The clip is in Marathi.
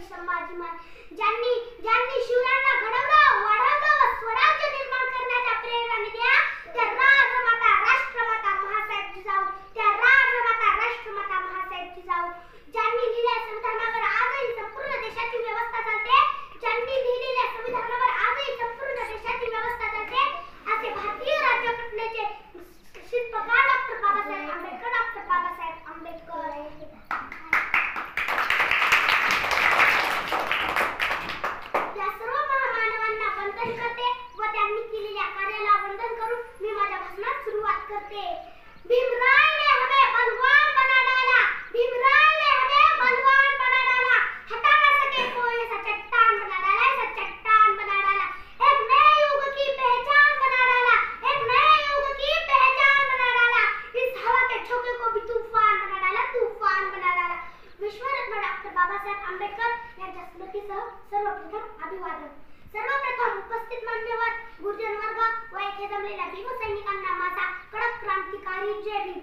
छत्रपती संभाजी महाराज ज्यांनी ज्यांनी शिवरायांना घडवलं वाढवलं व स्वराज्य निर्माण करण्याच्या प्रेरणा दिल्या त्या राजमाता राष्ट्रमाता महासाहेब जिजाऊ त्या राजमाता राष्ट्रमाता महासाहेब जिजाऊ ज्यांनी लिहिलेल्या संविधानावर आजही संपूर्ण देशाची व्यवस्था चालते ज्यांनी लिहिलेल्या संविधानावर आजही संपूर्ण देशाची व्यवस्था चालते असे भारतीय राज्यघटनेचे शिल्पकार डॉक्टर बाबासाहेब आंबेडकर डॉक्टर बाबासाहेब आंबेडकर या सर्व महामानवांना वंदन करते व त्यांनी केलेल्या कार्याला वंदन करून मी माझ्या भाषणात सुरुवात करते भीमराय ने हमें बलवान बना डाला भीमराय ने हमें बलवान बना डाला हटा ना सके कोई ऐसा चट्टान बना डाला ऐसा चट्टान बना डाला एक नए युग की पहचान बना डाला एक नए युग की पहचान बना डाला इस हवा के झोंके को भी तूफान बना डाला तूफान बना डाला विश्वरत्न डॉक्टर बाबासाहेब आंबेडकर यांच्या स्मृतीसह सर्वप्रथम अभिवादन सर्वप्रथम उपस्थित मान्यवर गुरुजन वर्ग व येथे जमलेल्या भीम सैनिकांना माझा कडक क्रांतिकारी जय भीम